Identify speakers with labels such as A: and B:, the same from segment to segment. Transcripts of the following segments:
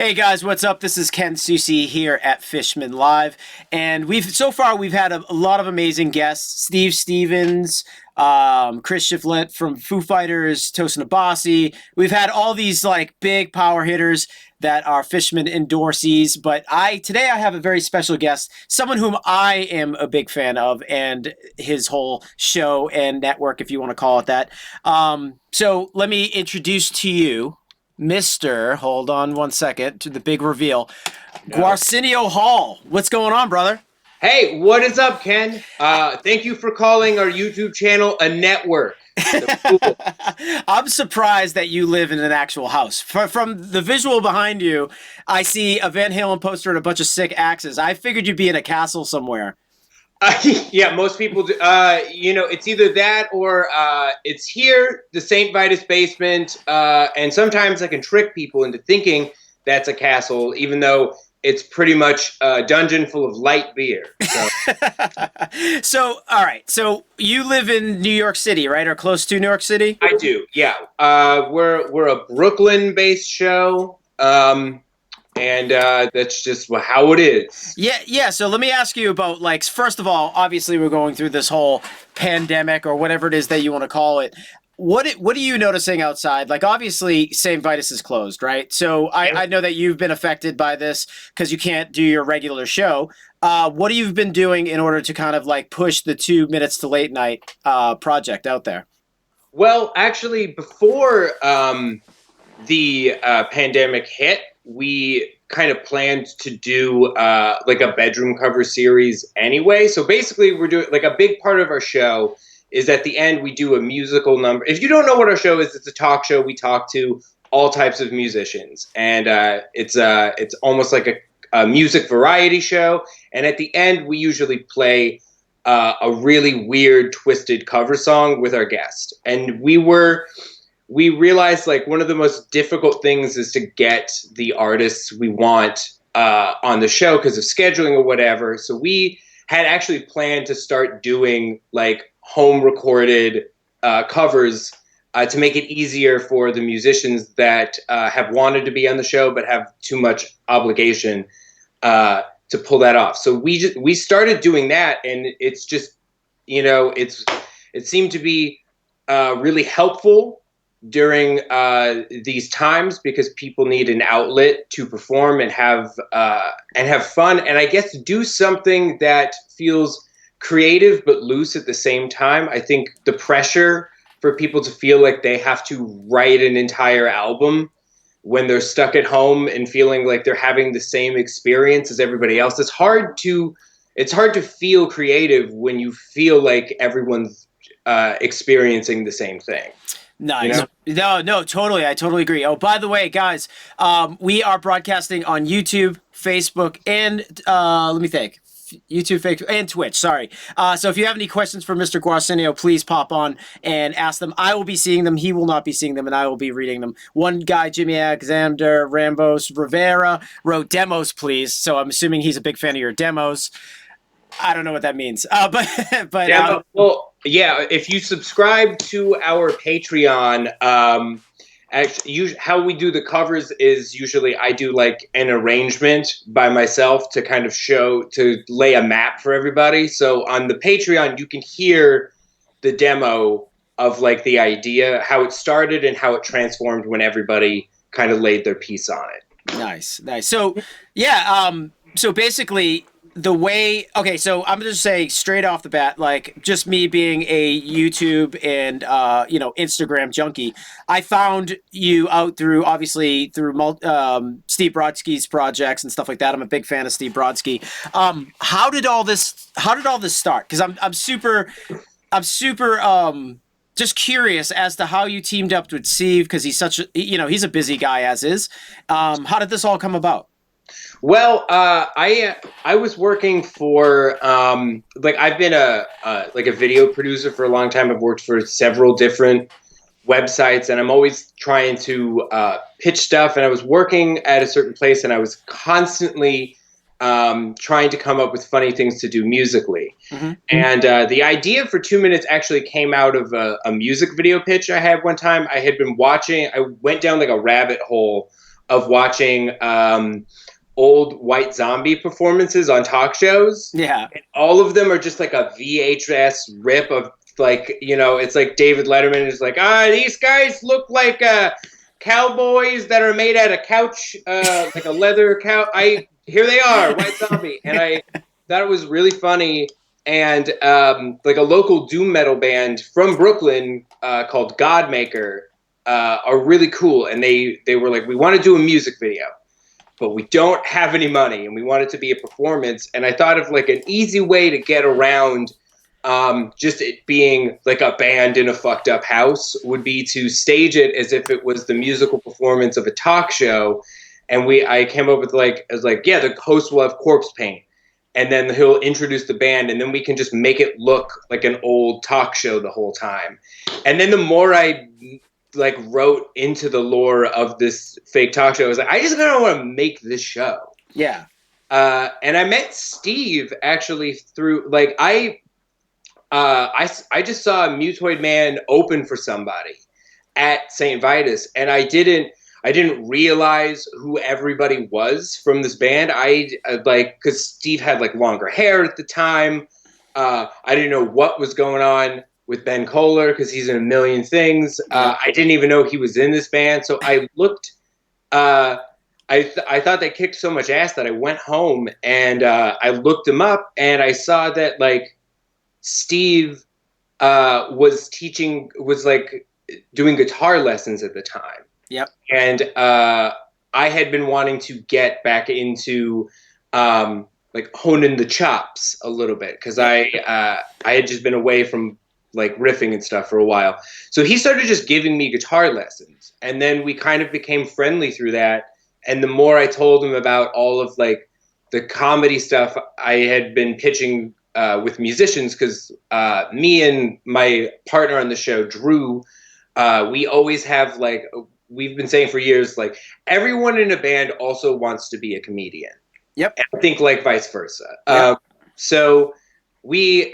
A: Hey guys, what's up? This is Ken Suzy here at Fishman Live, and we've had a lot of amazing guests: Steve Stevens, Chris Shiflett from Foo Fighters, Tosin Abasi. We've had all these like big power hitters that are Fishman endorsees, but today I have a very special guest, someone whom I am a big fan of, and his whole show and network, if you want to call it that. So let me introduce to you. Mr. Hold on one second to the big reveal.
B: No.
A: Gwarsenio Hall. What's going on, brother?
B: Hey, what is up, Ken? Thank you for calling our YouTube channel a network.
A: I'm surprised that you live in an actual house. From the visual behind you, I see a Van Halen poster and a bunch of sick axes. I figured you'd be in a castle somewhere.
B: Yeah, most people do. It's either that or it's here, the Saint Vitus basement, and sometimes I can trick people into thinking that's a castle, even though it's pretty much a dungeon full of light beer.
A: So, all right. So you live in New York City, right, or close to New York City?
B: I do, yeah. We're a Brooklyn-based show. And that's just how it is.
A: Yeah. So let me ask you about, like, first of all, obviously we're going through this whole pandemic or whatever it is that you want to call it. What are you noticing outside? Like, obviously, St. Vitus is closed, right? So I know that you've been affected by this because you can't do your regular show. What have you been doing in order to kind of like push the 2 minutes to late night project out there?
B: Well, actually, before the pandemic hit, we kind of planned to do like a bedroom cover series anyway. So basically, we're doing like a big part of our show is at the end we do a musical number. If you don't know what our show is, it's a talk show. We talk to all types of musicians, and it's almost like a music variety show. And at the end, we usually play a really weird, twisted cover song with our guest. And we realized like one of the most difficult things is to get the artists we want on the show because of scheduling or whatever. So we had actually planned to start doing like home recorded covers to make it easier for the musicians that have wanted to be on the show but have too much obligation to pull that off. So we started doing that, and it's just it seemed to be really helpful during these times because people need an outlet to perform and have fun, and I guess do something that feels creative but loose at the same time. I think the pressure for people to feel like they have to write an entire album when they're stuck at home and feeling like they're having the same experience as everybody else. It's hard to feel creative when you feel like everyone's experiencing the same thing.
A: Nice. No, totally. I totally agree. Oh, by the way, guys, we are broadcasting on YouTube, Facebook, and let me think. YouTube, Facebook, and Twitch. Sorry. So if you have any questions for Mr. Gwarsenio, please pop on and ask them. I will be seeing them. He will not be seeing them, and I will be reading them. One guy, Jimmy Alexander Rambos Rivera, wrote demos, please. So I'm assuming he's a big fan of your demos. I don't know what that means.
B: Well, yeah. If you subscribe to our Patreon, how we do the covers is usually I do like an arrangement by myself to kind of lay a map for everybody. So on the Patreon, you can hear the demo of like the idea, how it started and how it transformed when everybody kind of laid their piece on it.
A: Nice. So, yeah. So basically, so I'm gonna just say straight off the bat, like just me being a YouTube and Instagram junkie, I found you out through Steve Brodsky's projects and stuff like that. I'm a big fan of Steve Brodsky. How did all this start? Because I'm super just curious as to how you teamed up with Steve, because he's a busy guy as is. How did this all come about?
B: Well, I was working for I've been a video producer for a long time. I've worked for several different websites, and I'm always trying to pitch stuff. And I was working at a certain place, and I was constantly trying to come up with funny things to do musically. Mm-hmm. And the idea for 2 minutes actually came out of a music video pitch I had one time. I went down like a rabbit hole of watching old white zombie performances on talk shows.
A: Yeah.
B: And all of them are just like a VHS rip of like, it's like David Letterman is like, these guys look like cowboys that are made out of couch, like a leather cow. Here they are, white zombie. And I thought it was really funny. And like a local doom metal band from Brooklyn called Godmaker are really cool. And they were like, we want to do a music video, but we don't have any money and we want it to be a performance. And I thought of like an easy way to get around just it being like a band in a fucked up house would be to stage it as if it was the musical performance of a talk show. And I came up with yeah, the host will have corpse paint and then he'll introduce the band and then we can just make it look like an old talk show the whole time. And then the more I like wrote into the lore of this fake talk show, I was like, I just kind of want to make this show.
A: Yeah.
B: And I met Steve actually through like I just saw a Mutoid Man open for somebody at Saint Vitus, and I didn't realize who everybody was from this band. Because Steve had like longer hair at the time. I didn't know what was going on with Ben Kohler because he's in a million things. I didn't even know he was in this band, so I looked. I thought they kicked so much ass that I went home and I looked him up, and I saw that like Steve was like doing guitar lessons at the time.
A: Yep.
B: And I had been wanting to get back into like honing the chops a little bit because I had just been away from like riffing and stuff for a while. So he started just giving me guitar lessons, and then we kind of became friendly through that. And the more I told him about all of like the comedy stuff I had been pitching with musicians, because me and my partner on the show, Drew, we always have like, we've been saying for years, like everyone in a band also wants to be a comedian.
A: Yep.
B: And I think like vice versa.
A: Yep.
B: So we,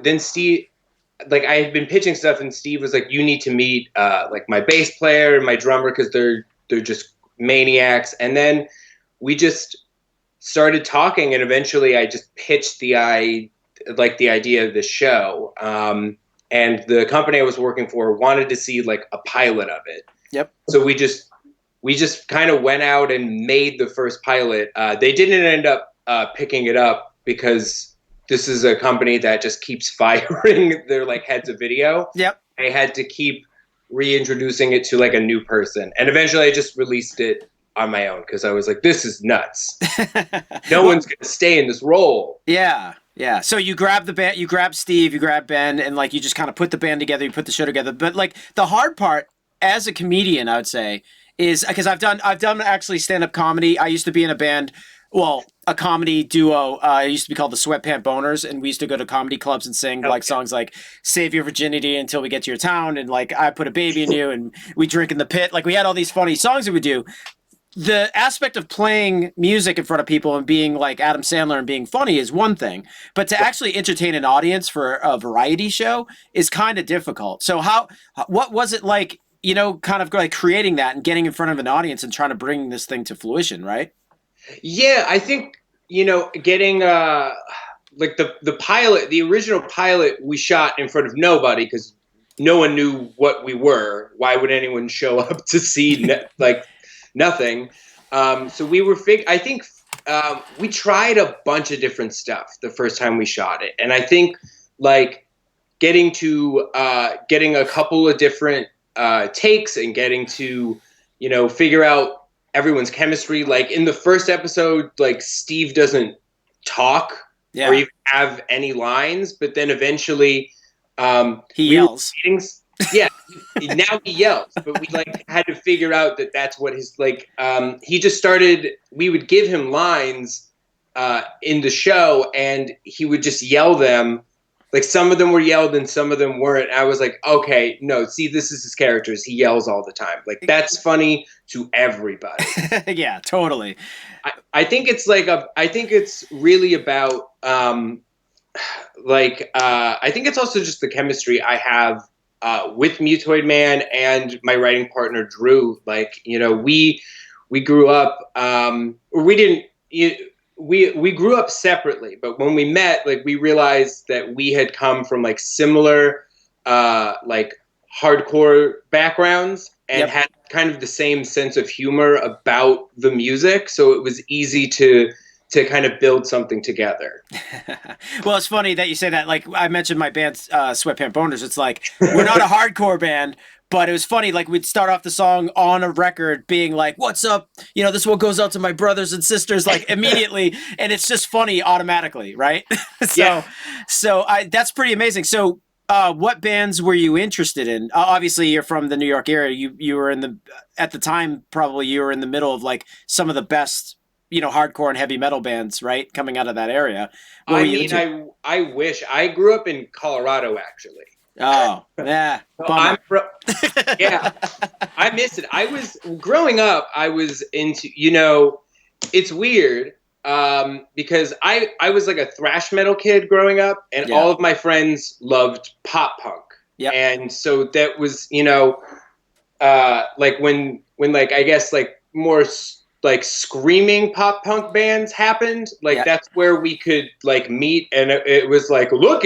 B: then Steve, like I had been pitching stuff and Steve was like, you need to meet like my bass player and my drummer because they're just maniacs. And then we just started talking, and eventually I just pitched the idea of this show. And the company I was working for wanted to see like a pilot of it.
A: Yep.
B: So we just kind of went out and made the first pilot. They didn't end up picking it up because this is a company that just keeps firing their like heads of video.
A: Yep.
B: I had to keep reintroducing it to like a new person, and eventually I just released it on my own because I was like, this is nuts. No one's gonna stay in this role.
A: Yeah. Yeah. So you grab the band, you grab Steve, you grab Ben, and like you just kind of put the band together, you put the show together. But like the hard part as a comedian, I would say, is because I've done actually stand-up comedy. I used to be in a band, well, a comedy duo. It used to be called the Sweatpant Boners, and we used to go to comedy clubs and sing like songs like "Save Your Virginity Until We Get to Your Town" and like "I Put a Baby in You" and "We Drink in the Pit." Like we had all these funny songs that we do. The aspect of playing music in front of people and being like Adam Sandler and being funny is one thing, but to actually entertain an audience for a variety show is kind of difficult. So what was it like, kind of like creating that and getting in front of an audience and trying to bring this thing to fruition, right?
B: Yeah, I think, getting like the pilot, the original pilot we shot in front of nobody because no one knew what we were. Why would anyone show up to see like nothing? So we were I think we tried a bunch of different stuff the first time we shot it. And I think like getting a couple of different takes and getting to, figure out everyone's chemistry. Like in the first episode, like Steve doesn't talk or even have any lines, but then eventually
A: he yells.
B: Yeah, now he yells, but we like had to figure out that that's what his like. He just started. We would give him lines in the show, and he would just yell them. Like some of them were yelled and some of them weren't. I was like, okay, no, see, this is his characters. He yells all the time. Like that's funny to everybody.
A: Yeah, totally.
B: I think it's like I think it's really about I think it's also just the chemistry I have with Mutoid Man and my writing partner Drew. Like, we we grew up, or we didn't. We grew up separately, but when we met, like we realized that we had come from like similar, like hardcore backgrounds and
A: Yep.
B: had kind of the same sense of humor about the music, so it was easy to kind of build something together.
A: Well, it's funny that you say that. Like I mentioned my band, Sweatpant Boners. It's like we're not a hardcore band, but it was funny. Like we'd start off the song on a record being like, "What's up?" You know, this one goes out to my brothers and sisters, like immediately, and it's just funny automatically, right? so,
B: Yeah.
A: that's pretty amazing. So, what bands were you interested in? Obviously, you're from the New York area. You were in the at the time probably you were in the middle of like some of the best, hardcore and heavy metal bands, right, coming out of that area. What were
B: I
A: you
B: mean,
A: into?
B: I wish I grew up in Colorado actually.
A: Oh, yeah,
B: So
A: bummer.
B: yeah, I miss it. I was growing up. I was into it's weird because I was like a thrash metal kid growing up, and
A: Yeah.
B: all of my friends loved pop punk,
A: Yep.
B: and so that was like when like I guess like more like screaming pop punk bands happened, like
A: Yeah.
B: that's where we could like meet, and it was like, look,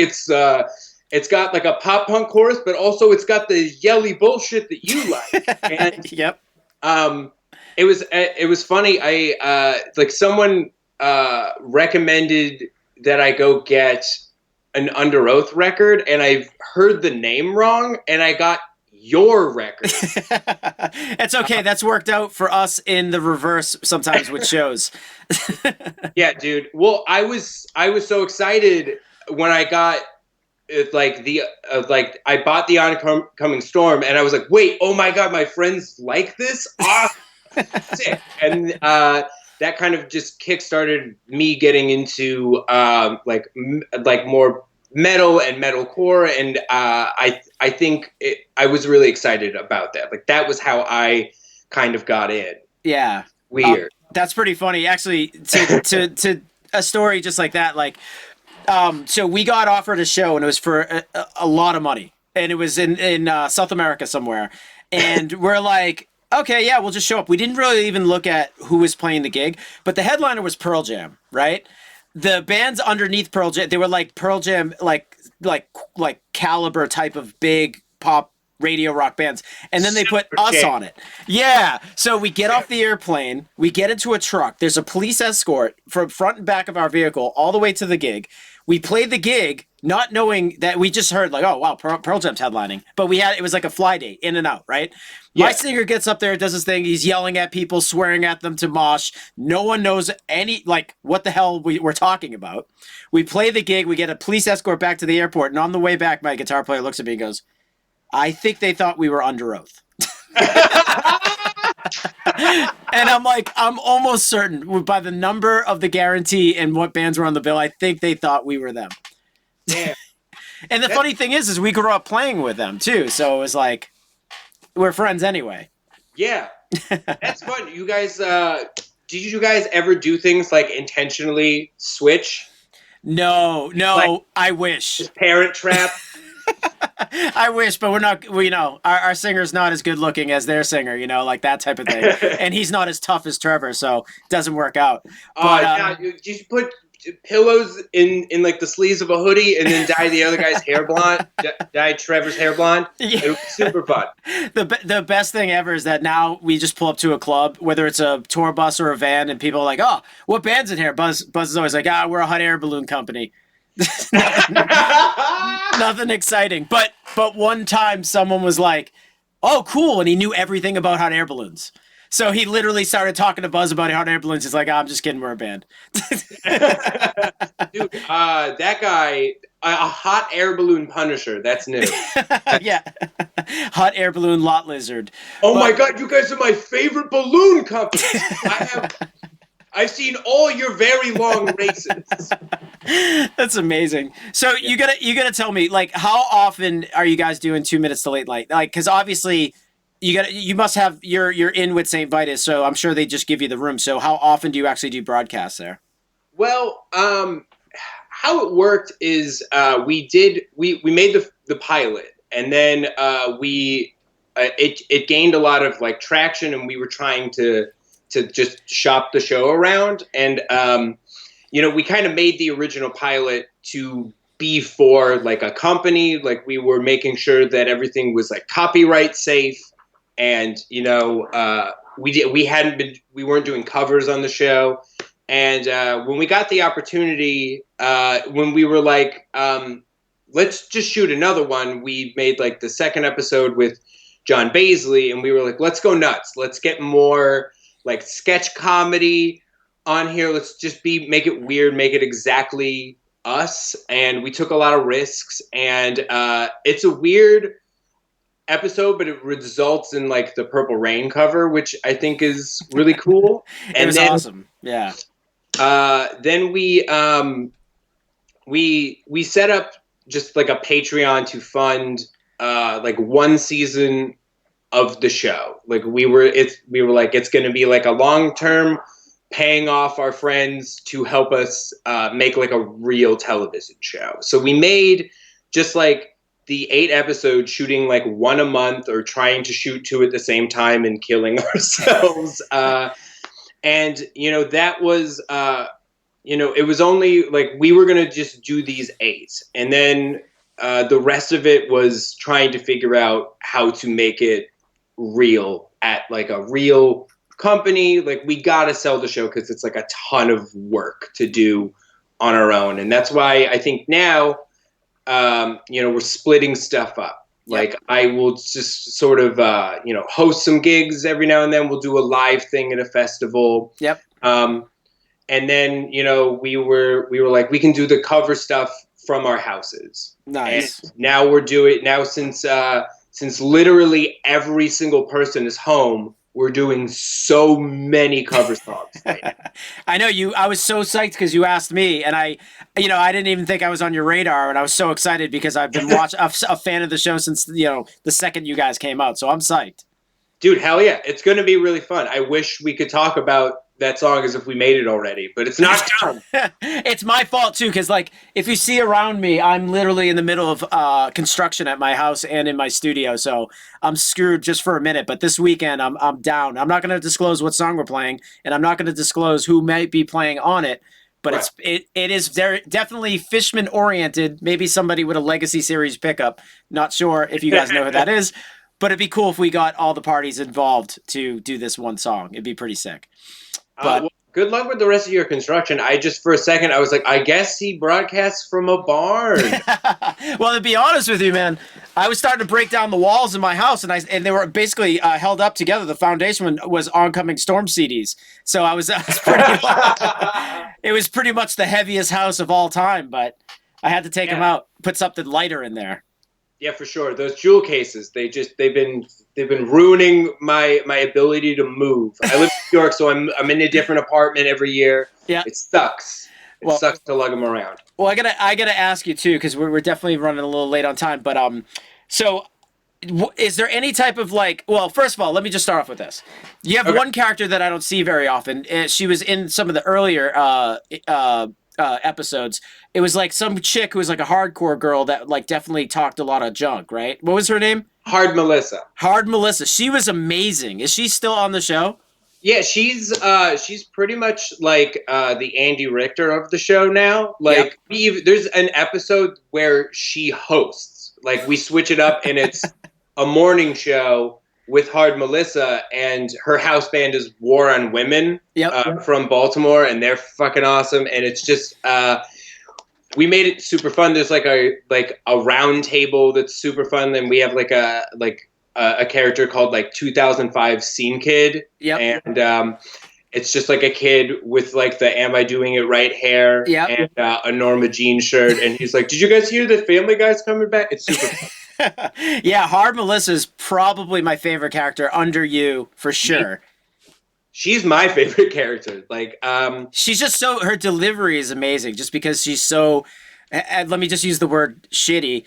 B: it's got like a pop punk chorus, but also it's got the yelly bullshit that you like. And
A: Yep.
B: it was funny. I like someone recommended that I go get an Under Oath record, and I've heard the name wrong, and I got your record.
A: It's okay. That's worked out for us in the reverse sometimes with shows.
B: Yeah, dude. Well, I was so excited when I got like the like I bought the oncoming storm, and I was like, wait, oh my god, my friends like this. Ah, sick. And that kind of just kickstarted me getting into like more metal and metalcore, and I think I was really excited about that. Like that was how I kind of got in.
A: Yeah.
B: Weird.
A: That's pretty funny. Actually, to a story just like that, like, so we got offered a show and it was for a lot of money, and it was in South America somewhere, and we're like, okay, yeah, we'll just show up. We didn't really even look at who was playing the gig, but the headliner was Pearl Jam, right? The bands underneath Pearl Jam, they were like Pearl Jam, like caliber type of big pop radio rock bands, and then they put us on it. Yeah, so we get off the airplane, we get into a truck, there's a police escort from front and back of our vehicle all the way to the gig. We played the gig not knowing that, we just heard like, oh wow, Pearl Jam's headlining, but it was like a fly date, in and out, right? My singer gets up there, does his thing, he's yelling at people, swearing at them to mosh. No one knows like what the hell we're talking about. We play the gig, we get a police escort back to the airport, and on the way back my guitar player looks at me and goes, I think they thought we were under oath. And I'm like, I'm almost certain by the number of the guarantee and what bands were on the bill, I think they thought we were them.
B: Yeah.
A: And the funny thing is we grew up playing with them too. So it was like, we're friends anyway.
B: Yeah. That's fun. You guys, did you guys ever do things like intentionally switch?
A: No,
B: Like,
A: I wish.
B: Parent Trap?
A: I wish, but we're not. Our singer's not as good looking as their singer, like that type of thing, and he's not as tough as Trevor, so it doesn't work out. But
B: Yeah, you should put pillows in like the sleeves of a hoodie, and then dye the other guy's hair blonde. Dye Trevor's hair blonde.
A: Yeah.
B: It was super fun.
A: The best thing ever is that now we just pull up to a club, whether it's a tour bus or a van, and people are like, "Oh, what band's in here?" Buzz is always like, we're a hot air balloon company." Nothing exciting, but one time someone was like, "Oh, cool," and he knew everything about hot air balloons. So he literally started talking to Buzz about hot air balloons. He's like, I'm just kidding, we're a band.
B: Dude, that guy, a hot air balloon Punisher. That's new.
A: Yeah, hot air balloon lot lizard.
B: My god, you guys are my favorite balloon company. I've seen all your very long races.
A: That's amazing. So you gotta tell me, like, how often are you guys doing 2 minutes to late night? Like, because obviously you must have you're in with Saint Vitus, so I'm sure they just give you the room. So how often do you actually do broadcasts there?
B: Well, how it worked is we made the pilot, and then it gained a lot of like traction, and we were trying to to just shop the show around. And, we kind of made the original pilot to be for like a company. Like we were making sure that everything was like copyright safe. And, we weren't doing covers on the show. And when we got the opportunity, when we were like, let's just shoot another one, we made like the second episode with John Baisley, and we were like, let's go nuts. Let's get more like sketch comedy on here. Let's just make it weird, make it exactly us. And we took a lot of risks, and it's a weird episode, but it results in like the Purple Rain cover, which I think is really cool.
A: It was awesome. Yeah.
B: Then we set up just like a Patreon to fund like one season of the show. Like we were like, it's going to be like a long-term paying off our friends to help us make like a real television show. So we made just like the 8 episodes, shooting like one a month or trying to shoot 2 at the same time and killing ourselves. And that was, it was only like we were going to just do these 8. And then the rest of it was trying to figure out how to make it real at like a real company. Like we got to sell the show because it's like a ton of work to do on our own. And that's why I think now, we're splitting stuff up. Like yep. I will just sort of, host some gigs every now and then. We'll do a live thing at a festival.
A: Yep.
B: And then, we were like, we can do the cover stuff from our houses.
A: Nice.
B: And now we're doing now since literally every single person is home, we're doing so many cover songs.
A: I know you. I was so psyched because you asked me, and I didn't even think I was on your radar, and I was so excited because I've been a fan of the show since the second you guys came out. So I'm psyched.
B: Dude, hell yeah! It's going to be really fun. I wish we could talk about that song as if we made it already, but it's not done.
A: It's my fault too, because like if you see around me, I'm literally in the middle of construction at my house and in my studio, so I'm screwed just for a minute. But this weekend, I'm down. I'm not going to disclose what song we're playing, and I'm not going to disclose who might be playing on it. But right. it is very definitely Fishman oriented. Maybe somebody with a Legacy Series pickup. Not sure if you guys know who that is, but it'd be cool if we got all the parties involved to do this one song. It'd be pretty sick. But
B: well, good luck with the rest of your construction. For a second, I was like, I guess he broadcasts from a barn.
A: Well, to be honest with you, man, I was starting to break down the walls in my house, and they were basically held up together. The foundation was oncoming storm CDs, so I was pretty. It was pretty much the heaviest house of all time, but I had to take them out, put something lighter in there.
B: Yeah, for sure. Those jewel cases, they've been ruining my ability to move. I live in New York, so I'm in a different apartment every year. Yeah, it sucks. It sucks to lug them around.
A: Well, I gotta ask you too, because we're definitely running a little late on time. But so is there any type of like? Well, first of all, let me just start off with this. You have one character that I don't see very often. She was in some of the earlier episodes. It was like some chick who was like a hardcore girl that like definitely talked a lot of junk, right? What was her name?
B: Hard Melissa.
A: Hard Melissa. She was amazing. Is she still on the show?
B: Yeah, she's pretty much like the Andy Richter of the show now. Like there's an episode where she hosts. Like we switch it up and it's a morning show with Hard Melissa, and her house band is War on Women from Baltimore, and they're fucking awesome. And it's just we made it super fun. There's like a round table that's super fun. Then we have like a character called like 2005 Scene Kid, and it's just like a kid with like the "Am I Doing It Right" hair and a Norma Jean shirt, and he's like, "Did you guys hear that Family Guy's coming back?" It's super fun.
A: Yeah, Hard Melissa is probably my favorite character under you for sure.
B: She's my favorite character. Like,
A: she's just so, her delivery is amazing just because she's so, let me just use the word shitty,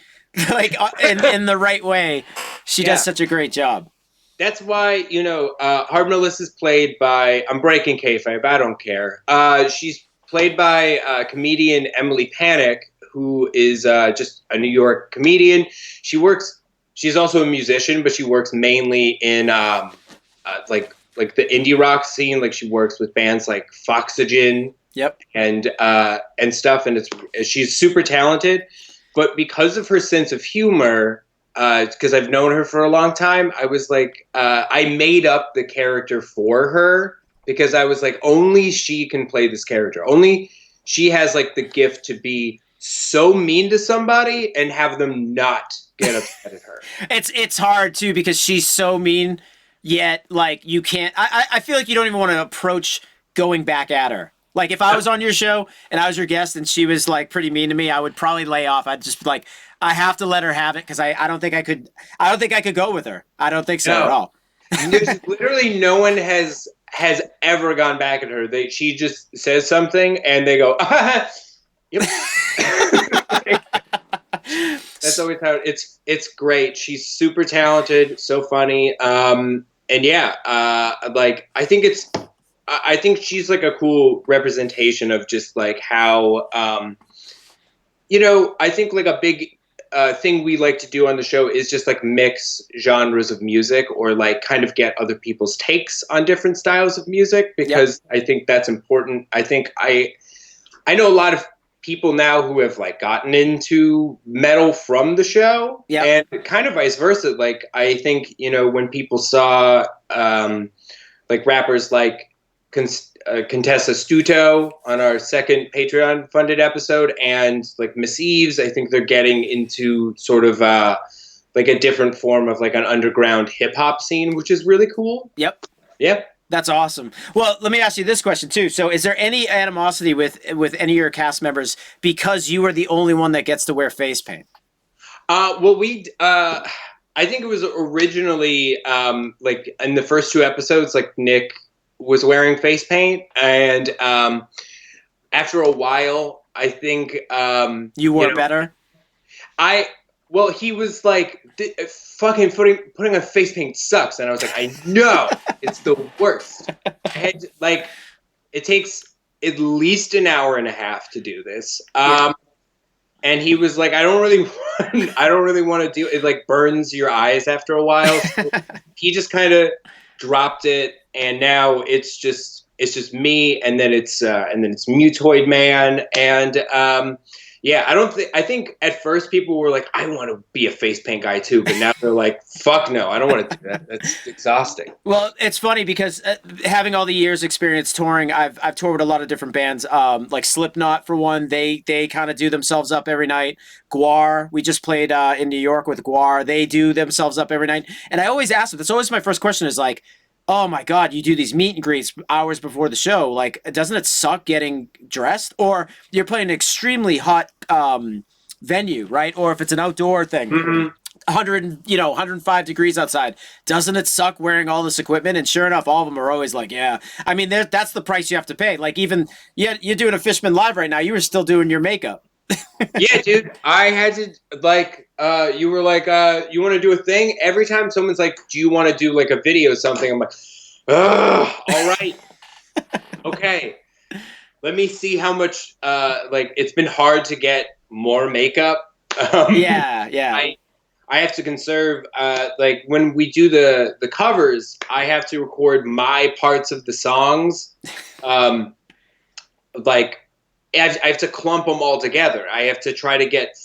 A: like in the right way. She does such a great job.
B: That's why, Hard Melissa's played by, I'm breaking kayfabe, I don't care. She's played by comedian Emily Panic, who is just a New York comedian. She's also a musician, but she works mainly in like like the indie rock scene. Like she works with bands like Foxygen
A: Yep.
B: and stuff, and she's super talented. But because of her sense of humor, because I've known her for a long time, I was like, I made up the character for her because I was like, only she can play this character. Only she has like the gift to be so mean to somebody and have them not get upset at her.
A: It's hard too because she's so mean, yet like you can't. I feel like you don't even want to approach going back at her. Like if I was on your show and I was your guest and she was like pretty mean to me, I would probably lay off. I'd just be like, I have to let her have it because I don't think I could. I don't think I could go with her. I don't think so at all.
B: There's literally no one has ever gone back at her. She just says something and they go, yep. That's always how it's great. She's super talented, so funny. And yeah, like I think she's like a cool representation of just like how I think like a big thing we like to do on the show is just like mix genres of music or like kind of get other people's takes on different styles of music because I think that's important. I think I know a lot of people now who have like gotten into metal from the show and kind of vice versa. Like I think, when people saw like rappers like Contessa Stuto on our second Patreon funded episode and like Miss Eves, I think they're getting into sort of like a different form of like an underground hip hop scene, which is really cool.
A: Yep.
B: Yeah.
A: That's awesome. Well, let me ask you this question too. So is there any animosity with any of your cast members because you are the only one that gets to wear face paint?
B: Well, I think it was originally like in the first two episodes, like Nick was wearing face paint, and after a while, I think
A: you wore better.
B: Well, he was like, "Fucking putting on face paint sucks," and I was like, "I know, it's the worst." It takes at least an hour and a half to do this. And he was like, I don't really want to do it. It like burns your eyes after a while. So he just kind of dropped it, and now it's just me, and then it's Mutoid Man, and I think at first people were like, I want to be a face paint guy too, but now they're like, fuck no, I don't want to do that. That's exhausting.
A: Well, it's funny because having all the years experience touring, I've toured with a lot of different bands, like Slipknot for one. They kind of do themselves up every night. Gwar, we just played in New York with Gwar. They do themselves up every night, and I always ask them. That's always my first question is like, oh my God, you do these meet and greets hours before the show. Like, doesn't it suck getting dressed? Or you're playing an extremely hot venue, right? Or if it's an outdoor thing, 105 degrees outside. Doesn't it suck wearing all this equipment? And sure enough, all of them are always like, yeah. I mean, that's the price you have to pay. Like even, you're doing a Fishman Live right now. You were still doing your makeup.
B: Yeah, dude. I had to you were like, you want to do a thing? Every time someone's like, do you want to do like a video or something? I'm like, all right. Okay. Let me see how much, it's been hard to get more makeup. I have to conserve, when we do the covers, I have to record my parts of the songs. I have to clump them all together. I have to try to get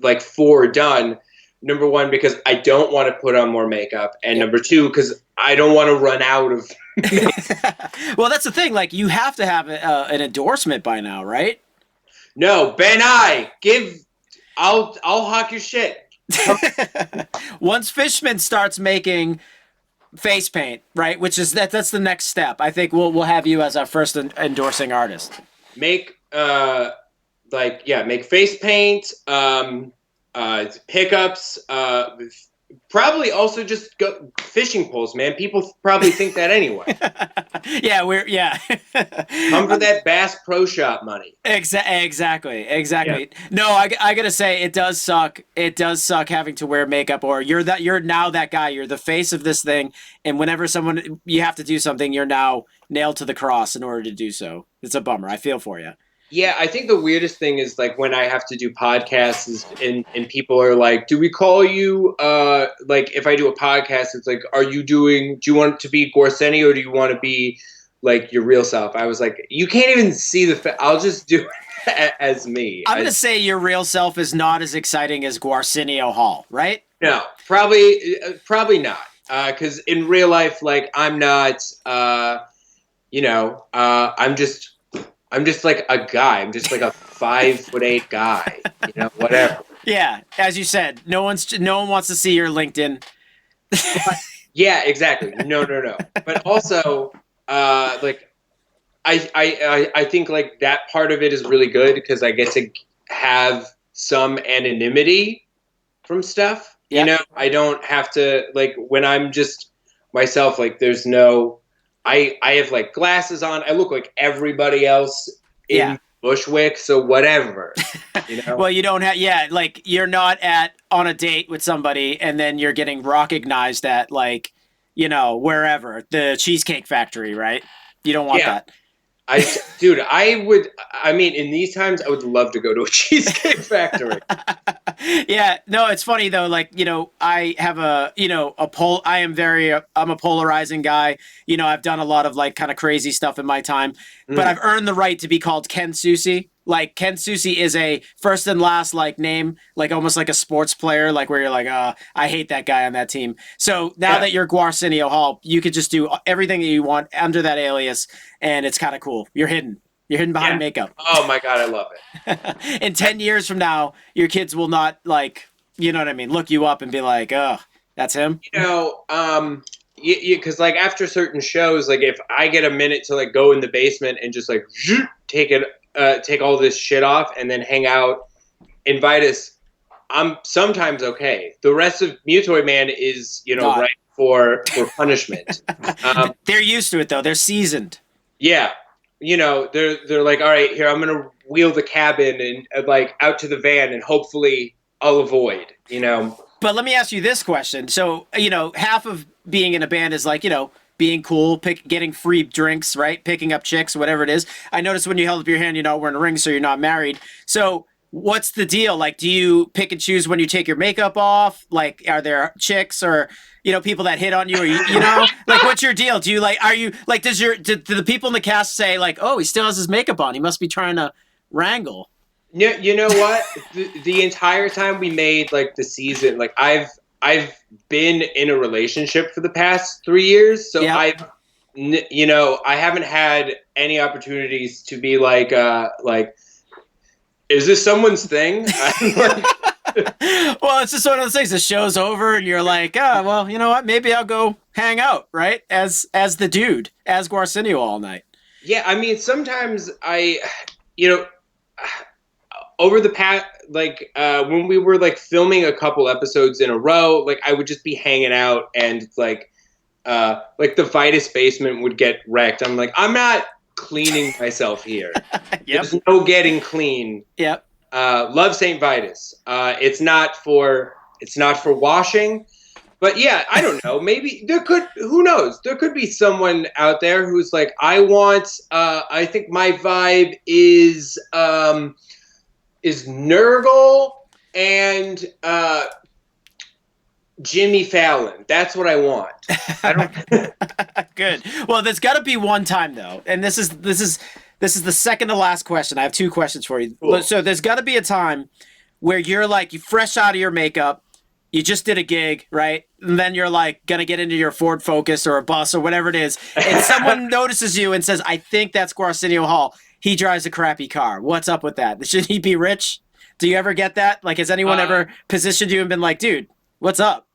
B: like 4 done. Number one, because I don't want to put on more makeup. And number two, because I don't want to run out of makeup.
A: Well, that's the thing. Like you have to have an endorsement by now, right?
B: No, I'll hawk your shit.
A: Once Fishman starts making face paint, right? Which is that's the next step. I think we'll have you as our first endorsing artist.
B: Make face paint, pickups, probably also just go fishing poles, man. People probably think that anyway. Come for that Bass Pro Shop money.
A: Exactly. Yeah. No, I gotta say it does suck. It does suck having to wear makeup, or you're now that guy. You're the face of this thing, and whenever you have to do something, you're now nailed to the cross in order to do so. It's a bummer. I feel for you.
B: Yeah, I think the weirdest thing is like when I have to do podcasts and people are like, "Do we call you like if I do a podcast, it's like, do you want to be Gwarsenio or do you want to be like your real self?" I was like, "You can't even see I'll just do it as me."
A: I'm gonna say your real self is not as exciting as Gwarsenio Hall, right?
B: No, probably not. Because in real life, like I'm not I'm just like a guy. I'm just like a 5'8" guy. Whatever.
A: Yeah, as you said, no one wants to see your LinkedIn.
B: Yeah, exactly. No, no, no. But also, like I think like that part of it is really good because I get to have some anonymity from stuff.
A: Yeah.
B: I don't have to like when I'm just myself. Like, there's no. I have like glasses on. I look like everybody else in Bushwick. So whatever.
A: Well, you don't have, like you're not on a date with somebody and then you're getting recognized at like, wherever, the Cheesecake Factory, right? You don't want that.
B: Dude, I mean, in these times, I would love to go to a Cheesecake Factory.
A: Yeah, no, it's funny though. Like, I have I'm a polarizing guy. I've done a lot of like kind of crazy stuff in my time, but I've earned the right to be called Ken Suzy. Like Ken Suzy is a first and last like name, like almost like a sports player, like where you're like, I hate that guy on that team. So now that you're Gwarsenio Hall, you could just do everything that you want under that alias, and it's kind of cool. You're hidden. You're hidden behind makeup.
B: Oh my God, I love it.
A: In 10 years from now, your kids will not like, you know what I mean, look you up and be like, oh, that's him.
B: Because like after certain shows, like if I get a minute to like go in the basement and just like take all this shit off and then hang out in Vitus, I'm sometimes okay. The rest of Mutoid Man is, right for punishment.
A: They're used to it though. They're seasoned.
B: Yeah. They're like, all right, here, I'm going to wheel the cabin and like out to the van and hopefully I'll avoid.
A: But let me ask you this question. So, half of being in a band is like, being cool, getting free drinks, right? Picking up chicks, whatever it is. I noticed when you held up your hand, you're not wearing a ring, so you're not married. So what's the deal? Like, do you pick and choose when you take your makeup off? Like, are there chicks or, people that hit on you, or like, what's your deal? Do you like, are you like, do the people in the cast say like, oh, he still has his makeup on, he must be trying to wrangle?
B: You know what? the entire time we made like the season, like I've been in a relationship for the past 3 years, so I haven't had any opportunities to be like, is this someone's thing?
A: Well, it's just one of those things. The show's over, and you're like, well, you know what? Maybe I'll go hang out, right? As the dude, as Gwarsenio all night.
B: Yeah, I mean, sometimes over the past, like when we were like filming a couple episodes in a row, like I would just be hanging out, and like the Vitus basement would get wrecked. I'm like, I'm not cleaning myself here. There's no getting clean.
A: Yep.
B: Love Saint Vitus. It's not for washing, but yeah, I don't know. Maybe who knows? There could be someone out there who's like, I think my vibe is Nurgle and Jimmy Fallon. That's what I want. I don't.
A: Good. Well, there's got to be one time though, and this is the second to last question. I have two questions for you. Cool. So there's got to be a time where you're like, you fresh out of your makeup, you just did a gig, right? And then you're like gonna get into your Ford Focus or a bus or whatever it is, and someone notices you and says, I think that's Gwarsenio Hall. He drives a crappy car. What's up with that? Should he be rich? Do you ever get that? Like, has anyone ever positioned you and been like, dude, what's up?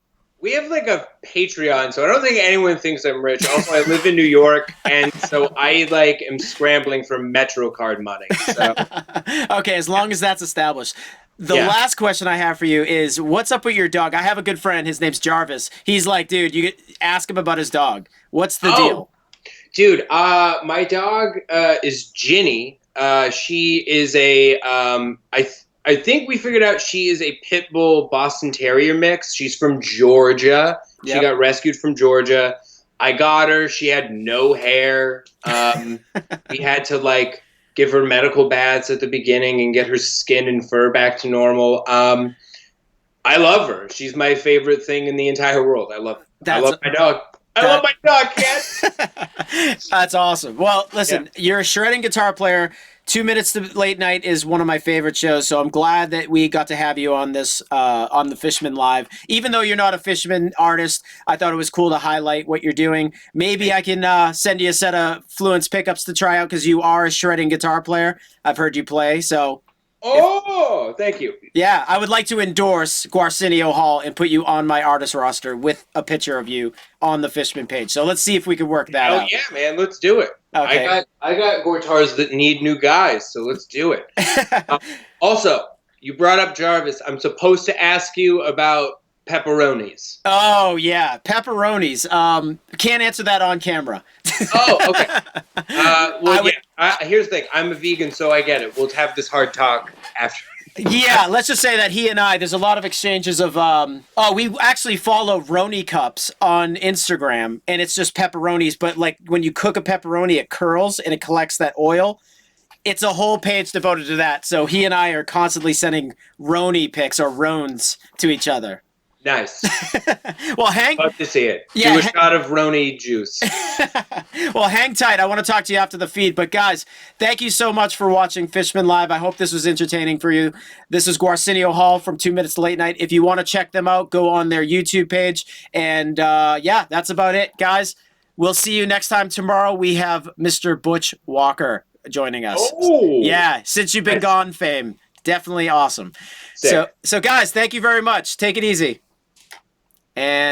B: We have like a Patreon, so I don't think anyone thinks I'm rich. Also, I live in New York, and so I like am scrambling for MetroCard money. So.
A: Okay, as long as that's established. The last question I have for you is, what's up with your dog? I have a good friend. His name's Jarvis. He's like, dude, you ask him about his dog. What's the deal?
B: Dude, my dog is Ginny. She is a I think we figured out she is a pit bull Boston Terrier mix. She's from Georgia. She got rescued from Georgia. I got her. She had no hair. We had to like give her medical baths at the beginning and get her skin and fur back to normal. I love her. She's my favorite thing in the entire world. I love her. I love my dog. I love my dog, Ken.
A: That's awesome. Well, listen, you're a shredding guitar player. 2 Minutes to Late Night is one of my favorite shows, so I'm glad that we got to have you on this on the Fishman Live. Even though you're not a Fishman artist, I thought it was cool to highlight what you're doing. Maybe I can send you a set of Fluence pickups to try out because you are a shredding guitar player. I've heard you play, so.
B: Thank you.
A: Yeah, I would like to endorse Gwarsenio Hall and put you on my artist roster with a picture of you on the Fishman page. So let's see if we can work that out.
B: Oh yeah, man, let's do it.
A: Okay.
B: I got guitars that need new guys, so let's do it. Also, you brought up Jarvis. I'm supposed to ask you about pepperonis.
A: Oh yeah, pepperonis. Can't answer that on camera.
B: Oh, okay. Here's the thing. I'm a vegan, so I get it. We'll have this hard talk after.
A: Yeah, let's just say that he and I, there's a lot of exchanges of, we actually follow Roni Cups on Instagram, and it's just pepperonis, but like when you cook a pepperoni, it curls and it collects that oil. It's a whole page devoted to that. So he and I are constantly sending Roni pics or Rones to each other.
B: Nice.
A: Well,
B: love to see it.
A: Yeah,
B: do a shot of Roni juice.
A: Well, hang tight. I want to talk to you after the feed. But guys, thank you so much for watching Fishman Live. I hope this was entertaining for you. This is Gwarsenio Hall from 2 Minutes to Late Night. If you want to check them out, go on their YouTube page. And yeah, that's about it, guys. We'll see you next time. Tomorrow we have Mr. Butch Walker joining us.
B: Oh,
A: yeah, since you've been gone, fame. Definitely awesome.
B: Sick.
A: So guys, thank you very much. Take it easy. And